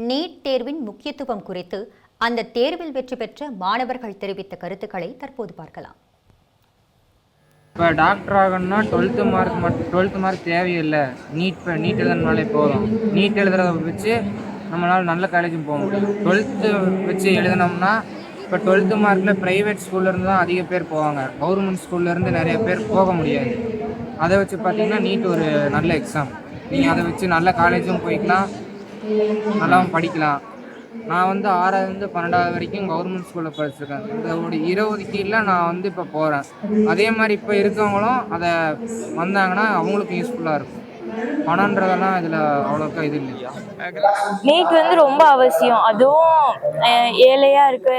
NEET தேர்வின் முக்கியத்துவம் குறித்து அந்த தேர்வில் வெற்றி பெற்ற மாணவர்கள் தெரிவித்த கருத்துக்களை தற்போது பார்க்கலாம். இப்போ டாக்டர் ஆகணும்னா 12th மார்க் தேவையில்லை. நீட் எழுதுனாலே போதும். நீட் எழுதுறத வச்சு நம்மளால் நல்ல காலேஜும் போக முடியும். 12th வச்சு எழுதினோம்னா இப்போ 12th மார்க்கில் ப்ரைவேட் ஸ்கூல்லேருந்து தான் அதிக பேர் போவாங்க. கவர்மெண்ட் ஸ்கூல்லேருந்து நிறைய பேர் போக முடியாது. அதை வச்சு பார்த்தீங்கன்னா நீட் ஒரு நல்ல எக்ஸாம். நீங்கள் அதை வச்சு நல்ல காலேஜும் போய்க்கலாம், நல்லாவும் படிக்கலாம். நான் 6வது 12வது வரைக்கும் கவர்மெண்ட் ஸ்கூலில் படிச்சிருக்கேன். இந்த இடஒதுக்கீடில் நான் இப்போ போகிறேன். அதே மாதிரி இப்போ இருக்கவங்களும் அதை வந்தாங்கன்னா அவங்களுக்கும் யூஸ்ஃபுல்லாக இருக்கும். பணன்றதெல்லாம் இதில் அவ்வளோக்கா இது இல்லையா? நீட் ரொம்ப அவசியம். அதுவும் ஏழையாக இருக்க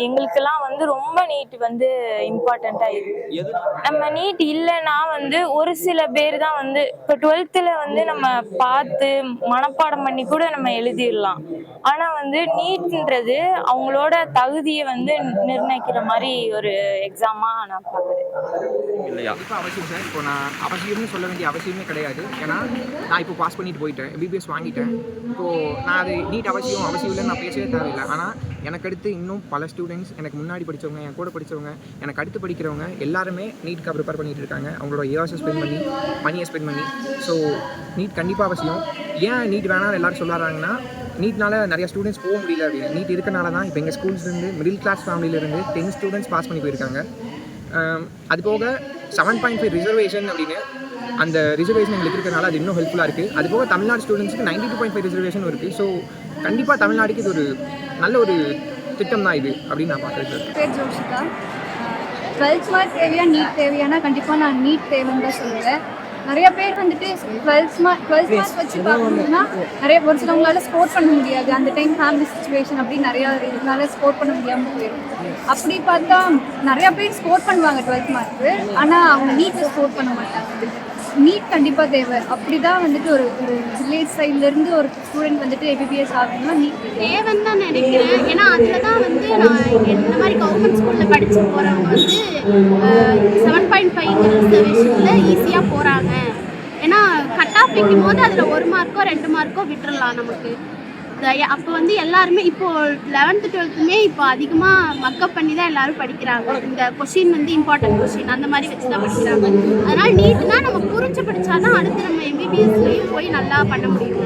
எங்களுக்கெல்லாம் ரொம்ப நீட் இம்பார்ட்டண்ட்டாக இருக்குது. நம்ம நீட் இல்லைன்னா ஒரு சில பேர் தான் இப்போ 12th நம்ம பார்த்து மனப்பாடம் பண்ணி கூட நம்ம எழுதிடலாம். ஆனால் நீட்ன்றது அவங்களோட தகுதியை நிர்ணயிக்கிற மாதிரி ஒரு எக்ஸாமாக நான் பார்க்குறேன். இல்லையா? இப்போ அவசியம் சார். இப்போ நான் அவசியம்னு சொல்ல வேண்டிய அவசியமே கிடையாது. ஏன்னா நான் இப்போ பாஸ் பண்ணிட்டு போயிட்டேன், MBBS வாங்கிட்டேன். இப்போது நான் அது நீட் அவசியம் இல்லைன்னு நான் பேசவே தேவையில்லை. ஆனால் எனக்கு அடுத்து இன்னும் பல ஸ்டூடெண்ட்ஸ், எனக்கு முன்னாடி படித்தவங்க, என் கூட படித்தவங்க, எனக்கு அடுத்து படிக்கிறவங்க எல்லாருமே நீட்காக ப்ரிப்பேர் பண்ணிகிட்டு இருக்காங்க. அவங்களோட இயர்ஸை ஸ்பெண்ட் பண்ணி, மணியை ஸ்பெண்ட் பண்ணி. ஸோ நீட் கண்டிப்பாக அவசியம். ஏன் நீட் வேணாம்னு எல்லோரும் சொல்கிறாங்கன்னா, நீட்னால நிறைய ஸ்டூடெண்ட்ஸ் போக முடியல அப்படின்னு. நீட் இருக்கனால தான் இப்போ எங்கள் ஸ்கூல்ஸ்லேருந்து மிடில் கிளாஸ் ஃபேமிலியிலேருந்து 10 ஸ்டூடெண்ட்ஸ் பாஸ் பண்ணி போயிருக்காங்க. அது போக 7.5 ரிசர்வேஷன் அப்படின்னு அந்த ரிசர்வேஷன் எங்களுக்கு இருக்கிறனால அது இன்னும் ஹெல்ப்ஃபுல்லாக இருக்குது. அது போக தமிழ்நாடு ஸ்டூடெண்ட்ஸுக்கு 92.5 ரிசர்வேஷன் இருக்குது. ஸோ கண்டிப்பாக தமிழ்நாடுக்கு இது ஒரு நல்ல ஒரு திட்டம் தான் இது அப்படின்னு நான் பார்க்குறேன் சார். பேர் ஜோஷிகா. 12th மார்க் தேவையா நீட் தேவையானா கண்டிப்பாக நான் நீட் தேவைன்னு தான் சொல்லுவேன். நிறைய பேர் 12th மார்க் வச்சு பார்க்கணும்னா ஒரு சிலவங்களால ஸ்கோர் பண்ண முடியாது. அந்த டைம் ஃபேமிலி சுச்சுவேஷன் அப்படி நிறையா இதனால ஸ்கோர் பண்ண முடியாமல் போயிடும். அப்படி பார்த்தா நிறையா பேர் ஸ்கோர் பண்ணுவாங்க 12th மார்க்கு, ஆனால் அவங்க நீட்டை ஸ்கோர் பண்ண மாட்டாங்க. நீட் கண்டிப்பாக தேவை. அப்படி தான் ஒரு வில்லேஜ் சைட்லேருந்து ஒரு ஸ்டூடெண்ட் MBBS ஆகணும்னா நீட் தேவைன்னு தான் நினைக்கிறேன். ஏன்னா அதில் தான் நான் இந்த மாதிரி கவர்மெண்ட் ஸ்கூலில் படித்து போகிறவங்க 7.5 ரிசர்வேஷனில் ஈஸியாக போகிறாங்க. ஏன்னா கட் ஆஃப் வைக்கும் போது அதில் 1 மார்க்கோ 2 மார்க்கோ விட்டுறலாம் நமக்கு. அப்போ எல்லாருமே இப்போது 11th 12th இப்போ அதிகமாக மக்கப் பண்ணி தான் எல்லோரும் படிக்கிறாங்க. இந்த கொஷின் இம்பார்ட்டன்ட் கொஷின் அந்த மாதிரி வச்சு தான் படிக்கிறாங்க. அதனால் நீட்னா நம்ம புரிஞ்சு படித்தா தான் அடுத்து நம்ம MBBSலையும் போய் நல்லா பண்ண முடியும்.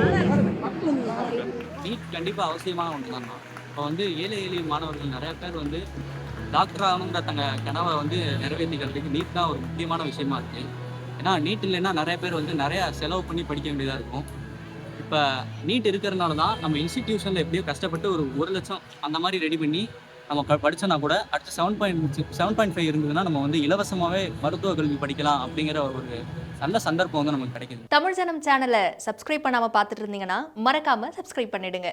நீட் கண்டிப்பாக அவசியமான ஒன்று தான். இப்போ ஏழை எளிய மாணவர்கள் நிறைய பேர் டாக்டர் ஆகணுங்கிற கனவை நிறைவேற்றிக்கிறதுக்கு நீட் தான் ஒரு முக்கியமான விஷயமா இருக்குது. ஏன்னா நீட் இல்லைன்னா நிறைய பேர் நிறைய செலவு பண்ணி படிக்க வேண்டியதாக இருக்கும். இப்போ நீட் இருக்கிறதுனால தான் நம்ம இன்ஸ்டிடியூஷனில் எப்படியோ கஷ்டப்பட்டு ஒரு 1 லட்சம் அந்த மாதிரி ரெடி பண்ணி நம்ம படித்தோன்னா கூட அடுத்து 7.5 இருந்ததுன்னா நம்ம இலவசமாகவே மருத்துவ கல்வி படிக்கலாம் அப்படிங்கிற ஒரு நல்ல சந்தர்ப்பம் நமக்கு கிடைக்குது. தமிழ் ஜனம் சேனலை சப்ஸ்கிரைப் பண்ணாமல் பார்த்துட்டு இருந்தீங்கன்னா மறக்காமல் சப்ஸ்கிரைப் பண்ணிடுங்க.